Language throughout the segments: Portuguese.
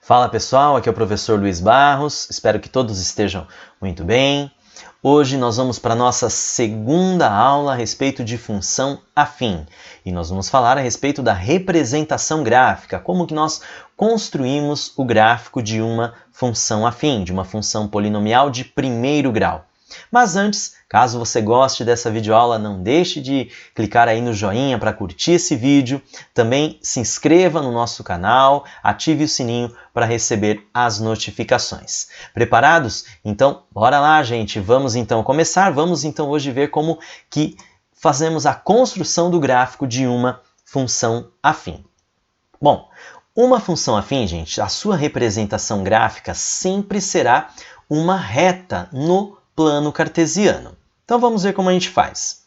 Fala pessoal, aqui é o professor Luiz Barros, espero que todos estejam muito bem. Hoje nós vamos para a nossa segunda aula a respeito de função afim e nós vamos falar a respeito da representação gráfica, como que nós construímos o gráfico de uma função afim, de uma função polinomial de primeiro grau. Mas antes, caso você goste dessa videoaula, não deixe de clicar aí no joinha para curtir esse vídeo. Também se inscreva no nosso canal, ative o sininho para receber as notificações. Preparados? Então, bora lá, gente. Vamos então começar. Vamos então hoje ver como que fazemos a construção do gráfico de uma função afim. Bom, uma função afim, gente, a sua representação gráfica sempre será uma reta no plano cartesiano. Então vamos ver como a gente faz.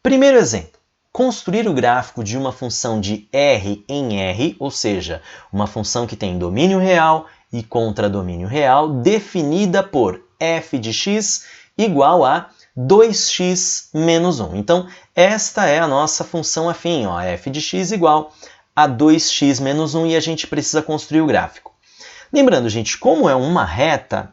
Primeiro exemplo, construir o gráfico de uma função de R em R, ou seja, uma função que tem domínio real e contradomínio real, definida por f de x igual a 2x menos 1. Então, esta é a nossa função afim, ó, f de x igual a 2x menos 1, e a gente precisa construir o gráfico. Lembrando, gente, como é uma reta,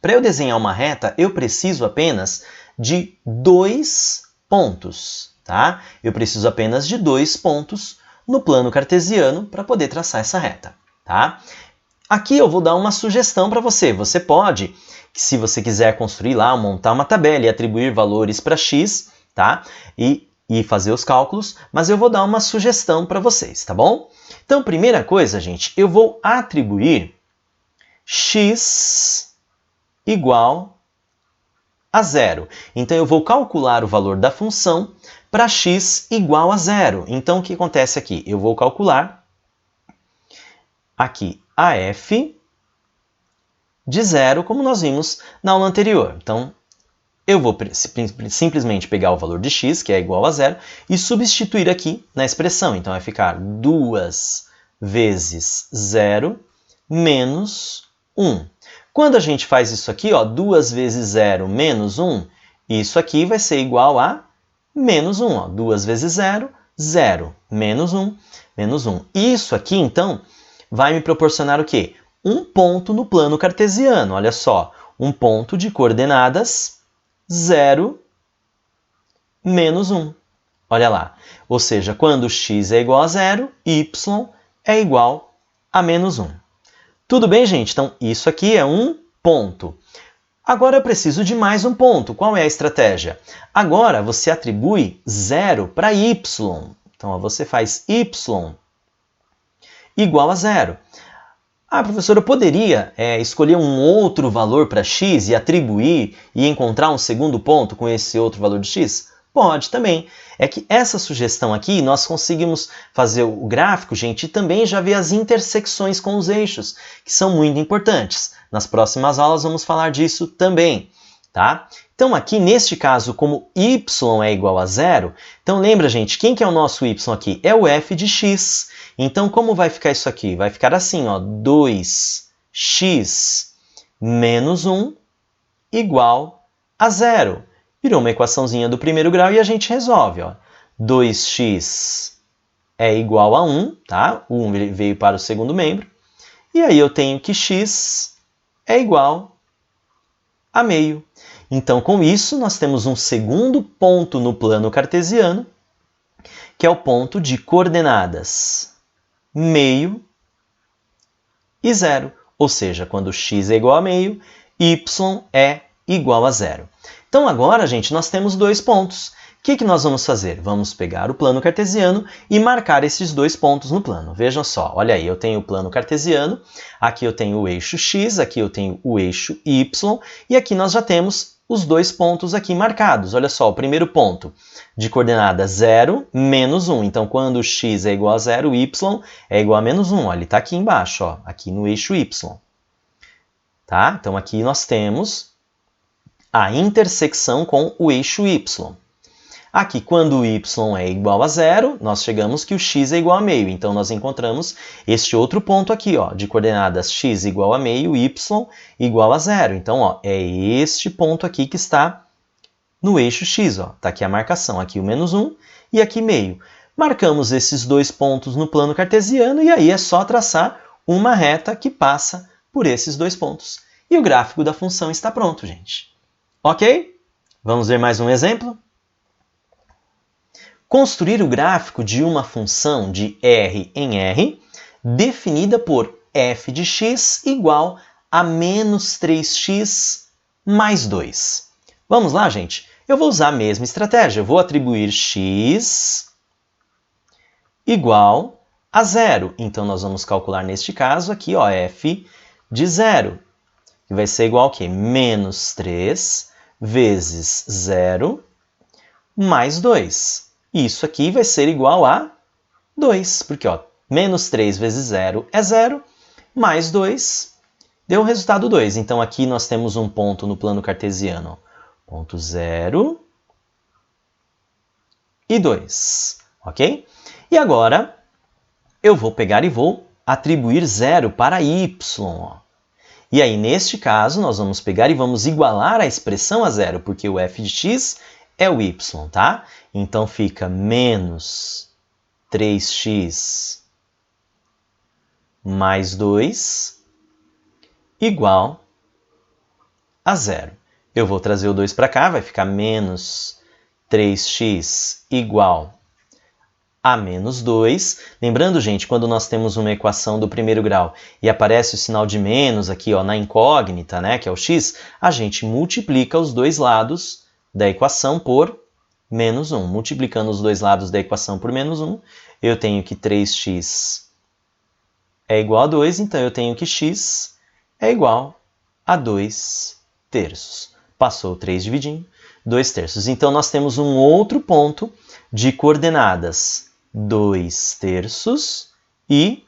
para eu desenhar uma reta, eu preciso apenas de 2 pontos, tá? Eu preciso apenas de 2 pontos no plano cartesiano para poder traçar essa reta, tá? Aqui eu vou dar uma sugestão para você. Você pode, se você quiser construir lá, montar uma tabela e atribuir valores para x, tá? E fazer os cálculos, mas eu vou dar uma sugestão para vocês, tá bom? Então, primeira coisa, gente, eu vou atribuir x igual a 0. Então, eu vou calcular o valor da função para x igual a 0. Então, o que acontece aqui? Eu vou calcular aqui a f de 0, como nós vimos na aula anterior. Então, eu vou simplesmente pegar o valor de x, que é igual a 0, e substituir aqui na expressão. Então, vai ficar 2 vezes 0 menos 1. Quando a gente faz isso aqui, ó, 2 vezes 0 menos 1, isso aqui vai ser igual a menos 1. Ó. 2 vezes 0, 0. Menos 1, menos 1. Isso aqui, então, vai me proporcionar o quê? Um ponto no plano cartesiano. Olha só, um ponto de coordenadas 0, menos 1. Olha lá. Ou seja, quando x é igual a 0, y é igual a menos 1. Tudo bem, gente? Então, isso aqui é um ponto. Agora eu preciso de mais um ponto. Qual é a estratégia? Agora você atribui 0 para y. Então, ó, você faz y igual a 0. Ah, professor, eu poderia escolher um outro valor para x e atribuir e encontrar um segundo ponto com esse outro valor de x? Pode também. É que essa sugestão aqui, nós conseguimos fazer o gráfico, gente, e também já ver as intersecções com os eixos, que são muito importantes. Nas próximas aulas vamos falar disso também, tá? Então aqui, neste caso, como y é igual a 0, então lembra, gente, quem que é o nosso y aqui? É o f de x. Então, como vai ficar isso aqui? Vai ficar assim, ó, 2x menos 1 igual a 0. Virou uma equaçãozinha do primeiro grau e a gente resolve. Ó. 2x é igual a 1, tá? O 1 veio para o segundo membro. E aí eu tenho que x é igual a meio. Então, com isso, nós temos um segundo ponto no plano cartesiano, que é o ponto de coordenadas meio e 0. Ou seja, quando x é igual a meio, y é igual a 0. Então agora, gente, nós temos 2 pontos. O que nós vamos fazer? Vamos pegar o plano cartesiano e marcar esses 2 pontos no plano. Vejam só, olha aí, eu tenho o plano cartesiano, aqui eu tenho o eixo x, aqui eu tenho o eixo y, e aqui nós já temos os 2 pontos aqui marcados. Olha só, o primeiro ponto de coordenada 0, menos 1. Então, quando x é igual a 0, y é igual a menos 1. Ó, ele está aqui embaixo, ó, aqui no eixo y. Tá? Então, aqui nós temos a intersecção com o eixo y. Aqui, quando o y é igual a 0, nós chegamos que o x é igual a meio. Então, nós encontramos este outro ponto aqui, ó, de coordenadas x igual a meio, y igual a 0. Então, ó, é este ponto aqui que está no eixo x. Está aqui a marcação, aqui o menos 1 e aqui meio. Marcamos esses 2 pontos no plano cartesiano e aí é só traçar uma reta que passa por esses dois pontos. E o gráfico da função está pronto, gente. Ok? Vamos ver mais um exemplo? Construir o gráfico de uma função de R em R, definida por f de x igual a menos 3x mais 2. Vamos lá, gente? Eu vou usar a mesma estratégia. Eu vou atribuir x igual a 0. Então, nós vamos calcular, neste caso, aqui, ó, f de 0. Que vai ser igual a quê? Menos 3 vezes 0 mais 2. Isso aqui vai ser igual a 2, porque ó, menos 3 vezes 0 é 0, mais 2 deu o resultado 2. Então, aqui nós temos um ponto no plano cartesiano. Ponto 0 e 2, ok? E agora, eu vou pegar e vou atribuir 0 para y. Ó. E aí, neste caso, nós vamos pegar e vamos igualar a expressão a 0, porque o f de x é o y, tá? Então, fica menos 3x mais 2 igual a 0. Eu vou trazer o 2 para cá, vai ficar menos 3x igual a menos 2. Lembrando, gente, quando nós temos uma equação do primeiro grau e aparece o sinal de menos aqui ó, na incógnita, né, que é o x, a gente multiplica os dois lados da equação por menos 1. Multiplicando os dois lados da equação por menos 1, eu tenho que 3x é igual a 2, então eu tenho que x é igual a 2 terços. Passou 3 dividindo, 2 terços. Então, nós temos um outro ponto de coordenadas 2 terços e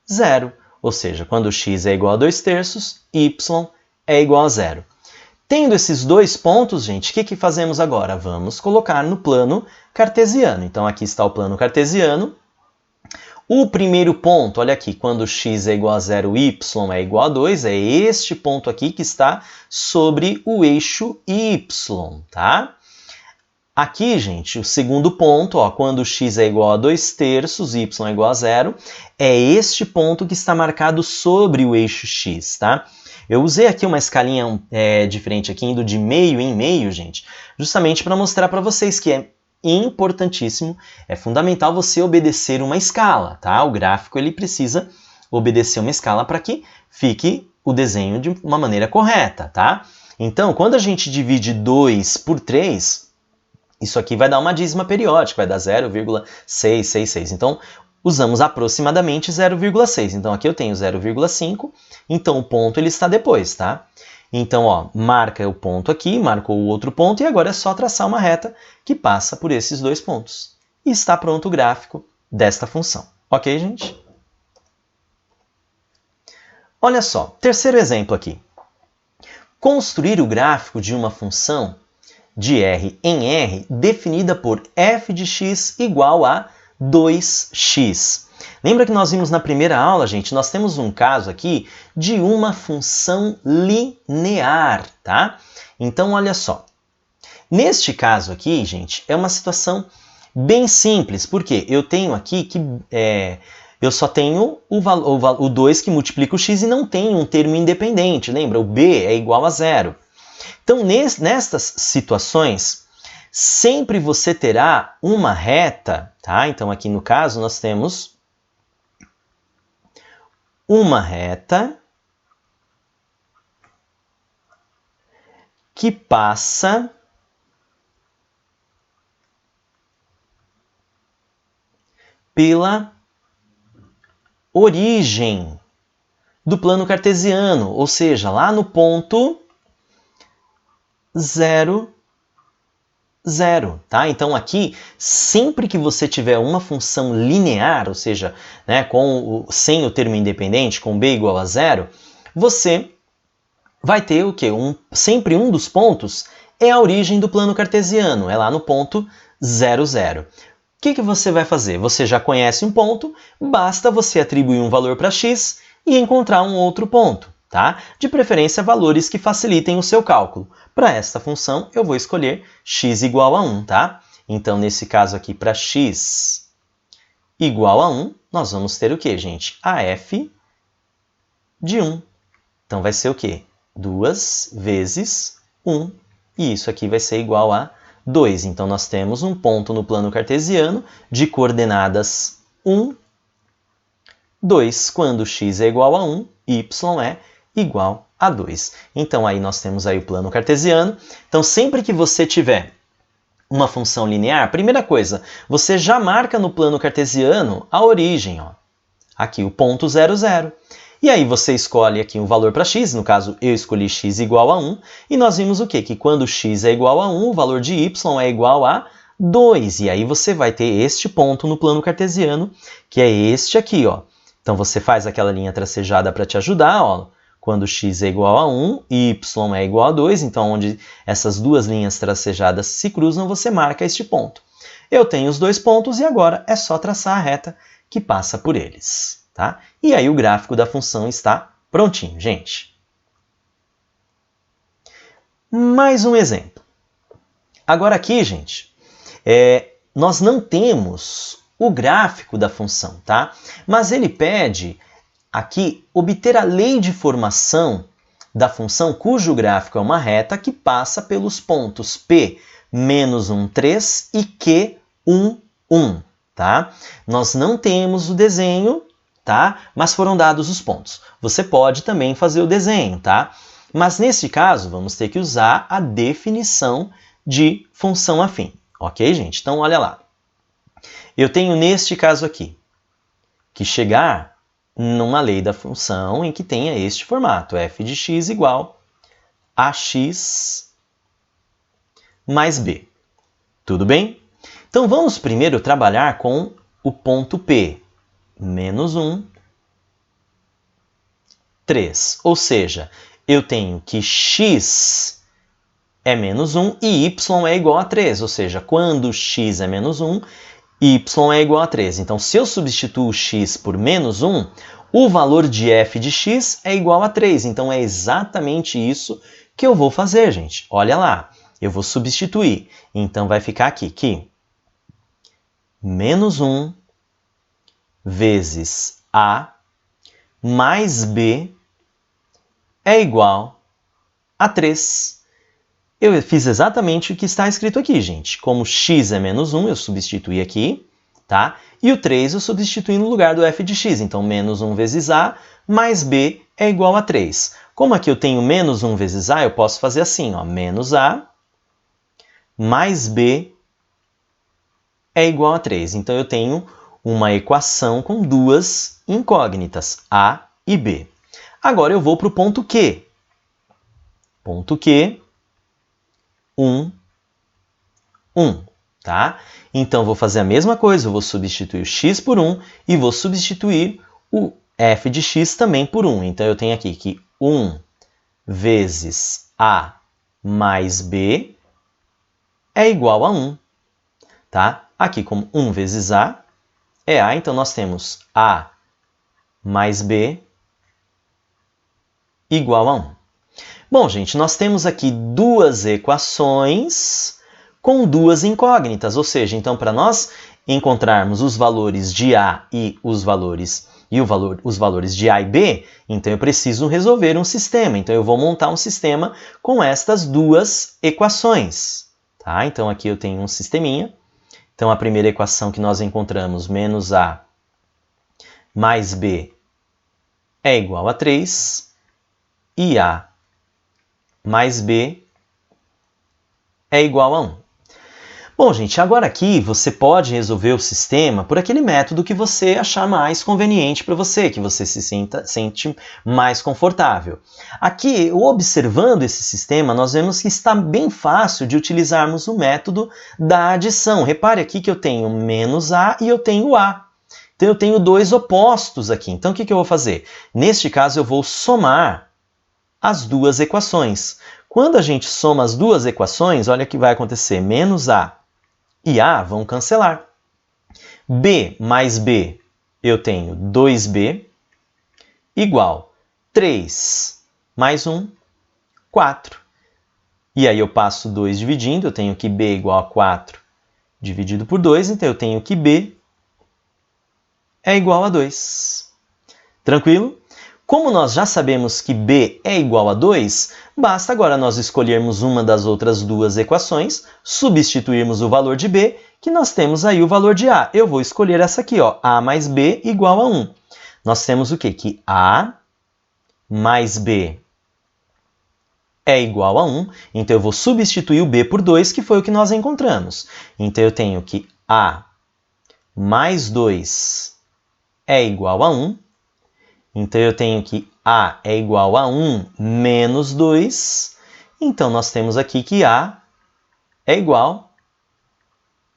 0. Ou seja, quando x é igual a 2 terços, y é igual a 0. Tendo esses dois pontos, gente, o que fazemos agora? Vamos colocar no plano cartesiano. Então, aqui está o plano cartesiano. O primeiro ponto, olha aqui, quando x é igual a 0, y é igual a 2, é este ponto aqui que está sobre o eixo y, tá? Aqui, gente, o segundo ponto, ó, quando x é igual a 2 terços, y é igual a 0, é este ponto que está marcado sobre o eixo x, tá? Eu usei aqui uma escalinha diferente aqui, indo de meio em meio, gente, justamente para mostrar para vocês que é importantíssimo, é fundamental você obedecer uma escala, tá? O gráfico ele precisa obedecer uma escala para que fique o desenho de uma maneira correta, tá? Então, quando a gente divide 2 por 3, isso aqui vai dar uma dízima periódica, vai dar 0,666. Então, usamos aproximadamente 0,6. Então, aqui eu tenho 0,5, então o ponto ele está depois, tá? Então, ó, marca o ponto aqui, marcou o outro ponto, e agora é só traçar uma reta que passa por esses dois pontos. E está pronto o gráfico desta função. Ok, gente? Olha só, terceiro exemplo aqui. Construir o gráfico de uma função de R em R definida por f de x igual a 2x. Lembra que nós vimos na primeira aula, gente? Nós temos um caso aqui de uma função linear, tá? Então, olha só. Neste caso aqui, gente, é uma situação bem simples, porque eu tenho aqui que eu só tenho o 2 que multiplica o x e não tenho um termo independente. Lembra? O b é igual a 0. Então, nestas situações, sempre você terá uma reta, tá? Então, aqui no caso, nós temos uma reta que passa pela origem do plano cartesiano, ou seja, lá no ponto 0, 0, tá? Então aqui, sempre que você tiver uma função linear, ou seja, né, sem o termo independente, com b igual a 0, você vai ter o quê? Sempre um dos pontos é a origem do plano cartesiano, é lá no ponto 0, 0. O que você vai fazer? Você já conhece um ponto, basta você atribuir um valor para x e encontrar um outro ponto, tá? De preferência, valores que facilitem o seu cálculo. Para esta função, eu vou escolher x igual a 1, tá? Então, nesse caso aqui, para x igual a 1, nós vamos ter o quê, gente? A f de 1. Então vai ser o quê? 2 vezes 1. E isso aqui vai ser igual a 2. Então nós temos um ponto no plano cartesiano de coordenadas 1, 2. Quando x é igual a 1, y é igual a 2. Então aí nós temos aí o plano cartesiano. Então sempre que você tiver uma função linear, primeira coisa, você já marca no plano cartesiano a origem, ó. Aqui o ponto 0, 0. E aí você escolhe aqui um valor para x, no caso eu escolhi x igual a 1, e nós vimos o quê? Que quando x é igual a 1, o valor de y é igual a 2. E aí você vai ter este ponto no plano cartesiano, que é este aqui, ó. Então você faz aquela linha tracejada para te ajudar, ó. Quando x é igual a 1, y é igual a 2, então onde essas duas linhas tracejadas se cruzam, você marca este ponto. Eu tenho os dois pontos e agora é só traçar a reta que passa por eles, tá? E aí o gráfico da função está prontinho, gente. Mais um exemplo. Agora aqui, gente, nós não temos o gráfico da função, tá? Mas ele pede aqui obter a lei de formação da função cujo gráfico é uma reta que passa pelos pontos P, menos 1, 3 e Q, 1, 1. Tá? Nós não temos o desenho, tá? Mas foram dados os pontos. Você pode também fazer o desenho, tá? Mas neste caso, vamos ter que usar a definição de função afim. Ok, gente? Então, olha lá. Eu tenho neste caso aqui que chegar numa lei da função em que tenha este formato, f de x igual a x mais b. Tudo bem? Então, vamos primeiro trabalhar com o ponto P, menos 1, 3. Ou seja, eu tenho que x é menos 1 e y é igual a 3. Ou seja, quando x é menos 1, y é igual a 3. Então, se eu substituo x por menos 1, o valor de f de x é igual a 3. Então, é exatamente isso que eu vou fazer, gente. Olha lá, eu vou substituir. Então, vai ficar aqui que menos 1 vezes a mais b é igual a 3. Eu fiz exatamente o que está escrito aqui, gente. Como x é menos 1, eu substituí aqui, tá? E o 3 eu substituí no lugar do f de x. Então, menos 1 vezes a mais b é igual a 3. Como aqui eu tenho menos 1 vezes a, eu posso fazer assim, ó, menos a mais b é igual a 3. Então, eu tenho uma equação com duas incógnitas, a e b. Agora, eu vou para o ponto Q. Ponto Q, 1, 1, tá? Então, vou fazer a mesma coisa, eu vou substituir o x por 1 e vou substituir o f de x também por 1. Então, eu tenho aqui que 1 vezes a mais b é igual a 1, tá? Aqui, como 1 vezes a é a, então nós temos a mais b igual a 1. Bom, gente, nós temos aqui duas equações com duas incógnitas, ou seja, então para nós encontrarmos os valores de a e os valores de a e b, então eu preciso resolver um sistema. Então eu vou montar um sistema com estas duas equações, tá? Então aqui eu tenho um sisteminha. Então, a primeira equação que nós encontramos, menos a mais b é igual a 3, e a mais b é igual a 1. Bom, gente, agora aqui você pode resolver o sistema por aquele método que você achar mais conveniente para você, que você se sente mais confortável. Aqui, observando esse sistema, nós vemos que está bem fácil de utilizarmos o método da adição. Repare aqui que eu tenho menos a e eu tenho a. Então, eu tenho dois opostos aqui. Então, o que eu vou fazer? Neste caso, eu vou somar as duas equações. Quando a gente soma as duas equações, olha o que vai acontecer. Menos a e a vão cancelar. B mais b, eu tenho 2b, igual 3 mais 1, 4. E aí eu passo 2 dividindo, eu tenho que b igual a 4 dividido por 2, então eu tenho que b é igual a 2. Tranquilo? Como nós já sabemos que b é igual a 2, basta agora nós escolhermos uma das outras duas equações, substituirmos o valor de b, que nós temos aí o valor de a. Eu vou escolher essa aqui, ó, a mais b igual a 1. Nós temos o quê? Que a mais b é igual a 1, então eu vou substituir o b por 2, que foi o que nós encontramos. Então eu tenho que a mais 2 é igual a 1. Então, eu tenho que a é igual a 1 menos 2. Então, nós temos aqui que a é igual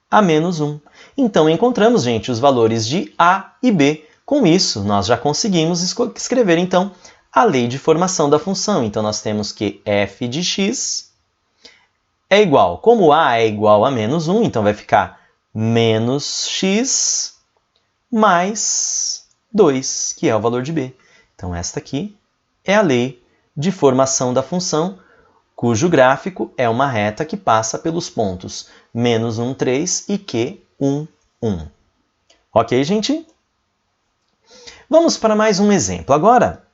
a menos 1. Então, encontramos, gente, os valores de a e b. Com isso, nós já conseguimos escrever, então, a lei de formação da função. Então, nós temos que f de x é igual, como a é igual a menos 1, então vai ficar menos x mais 2, que é o valor de b. Então, esta aqui é a lei de formação da função, cujo gráfico é uma reta que passa pelos pontos menos 1, 3 e Q, 1, 1. Ok, gente? Vamos para mais um exemplo. Agora,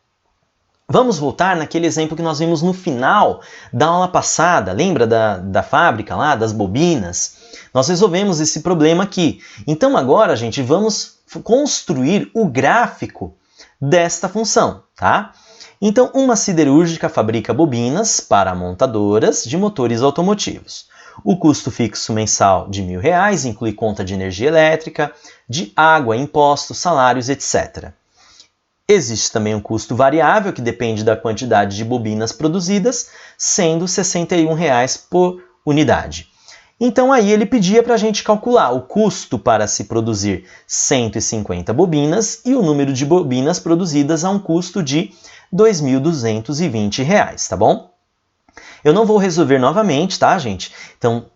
vamos voltar naquele exemplo que nós vimos no final da aula passada. Lembra da fábrica lá, das bobinas? Nós resolvemos esse problema aqui. Então, agora, gente, vamos construir o gráfico desta função, tá? Então, uma siderúrgica fabrica bobinas para montadoras de motores automotivos. O custo fixo mensal de R$ 1.000 inclui conta de energia elétrica, de água, impostos, salários, etc. Existe também um custo variável que depende da quantidade de bobinas produzidas, sendo R$ 61 por unidade. Então, aí ele pedia para a gente calcular o custo para se produzir 150 bobinas e o número de bobinas produzidas a um custo de R$ 2.220, tá bom? Eu não vou resolver novamente, tá, gente? Então,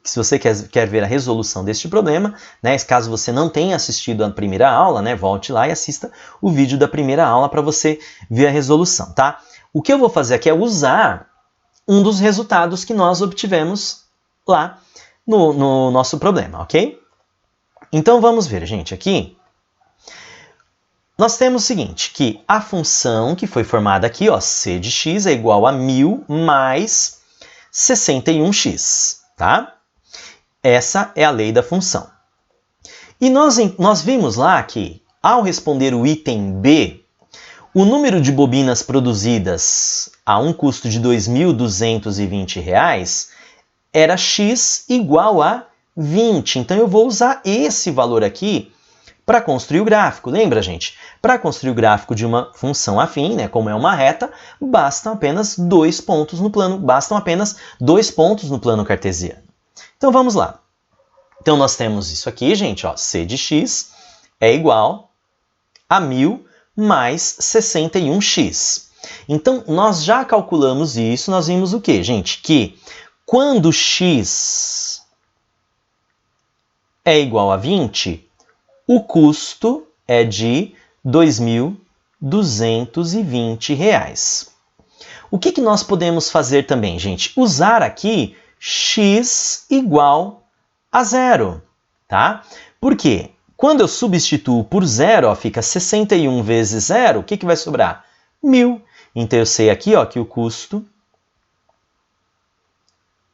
se você quer ver a resolução deste problema, né, caso você não tenha assistido a primeira aula, né, volte lá e assista o vídeo da primeira aula para você ver a resolução, tá? O que eu vou fazer aqui é usar um dos resultados que nós obtivemos lá no nosso problema, ok? Então, vamos ver, gente, aqui. Nós temos o seguinte, que a função que foi formada aqui, ó, c de x é igual a 1.000 mais 61x, tá? Essa é a lei da função. E nós vimos lá que, ao responder o item B, o número de bobinas produzidas a um custo de R$ 2.220 era x igual a 20. Então, eu vou usar esse valor aqui para construir o gráfico. Lembra, gente? Para construir o gráfico de uma função afim, né, como é uma reta, bastam apenas dois pontos no plano cartesiano. Então, vamos lá. Então, nós temos isso aqui, gente, ó, c de x é igual a 1.000 mais 61x. Então, nós já calculamos isso, nós vimos o quê, gente? Que quando x é igual a 20, o custo é de R$ 2.220. O que nós podemos fazer também, gente? Usar aqui x igual a 0, tá? Por quê? Quando eu substituo por 0, ó, fica 61 vezes 0, o que vai sobrar? 1.000. Então, eu sei aqui, ó, que o custo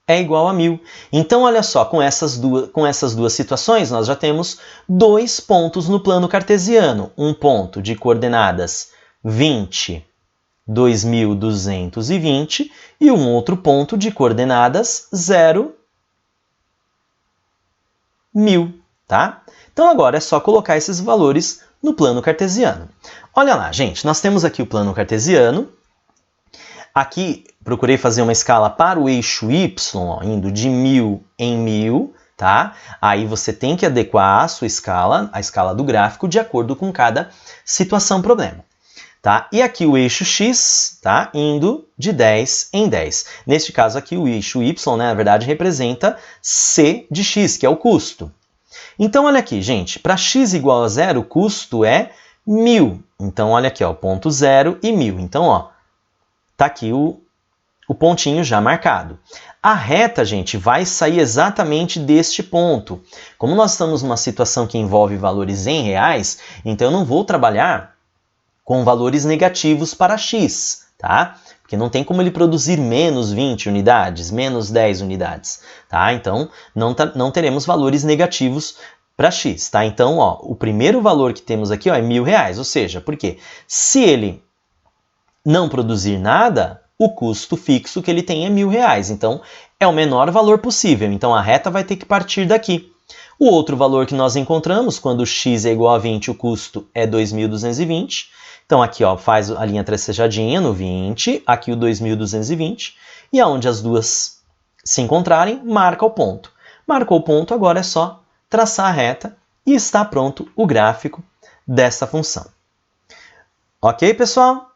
é igual a 1.000. Então, olha só, com essas duas situações, nós já temos dois pontos no plano cartesiano. Um ponto de coordenadas 20, 2.220, e um outro ponto de coordenadas 0, 1.000, tá? Então, agora é só colocar esses valores no plano cartesiano. Olha lá, gente, nós temos aqui o plano cartesiano. Aqui, procurei fazer uma escala para o eixo y, ó, indo de 1.000 em 1.000, tá? Aí você tem que adequar a sua escala, a escala do gráfico, de acordo com cada situação problema, tá? E aqui o eixo x, tá? Indo de 10 em 10. Neste caso aqui, o eixo y, né, na verdade, representa c de x, que é o custo. Então, olha aqui, gente, para x igual a 0, o custo é 1.000. Então, olha aqui, ó, ponto 0 e 1.000. Então, ó, tá aqui o pontinho já marcado. A reta, gente, vai sair exatamente deste ponto. Como nós estamos numa situação que envolve valores em reais, então eu não vou trabalhar com valores negativos para x, tá? Porque não tem como ele produzir menos 20 unidades, menos 10 unidades, tá? Então, não teremos valores negativos para x, tá? Então, ó, o primeiro valor que temos aqui, ó, é R$1.000, ou seja, porque se ele não produzir nada, o custo fixo que ele tem é R$1.000, então é o menor valor possível, então a reta vai ter que partir daqui. O outro valor que nós encontramos, quando x é igual a 20, o custo é 2.220, então aqui ó, faz a linha tracejadinha no 20, aqui o 2.220, e aonde as duas se encontrarem, marca o ponto. Marcou o ponto, agora é só traçar a reta e está pronto o gráfico dessa função. Ok, pessoal?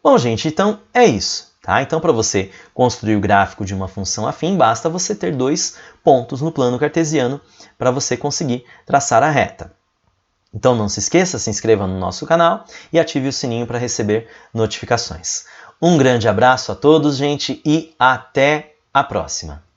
Bom, gente, então é isso, tá? Então, para você construir o gráfico de uma função afim, basta você ter 2 pontos no plano cartesiano para você conseguir traçar a reta. Então, não se esqueça, se inscreva no nosso canal e ative o sininho para receber notificações. Um grande abraço a todos, gente, e até a próxima!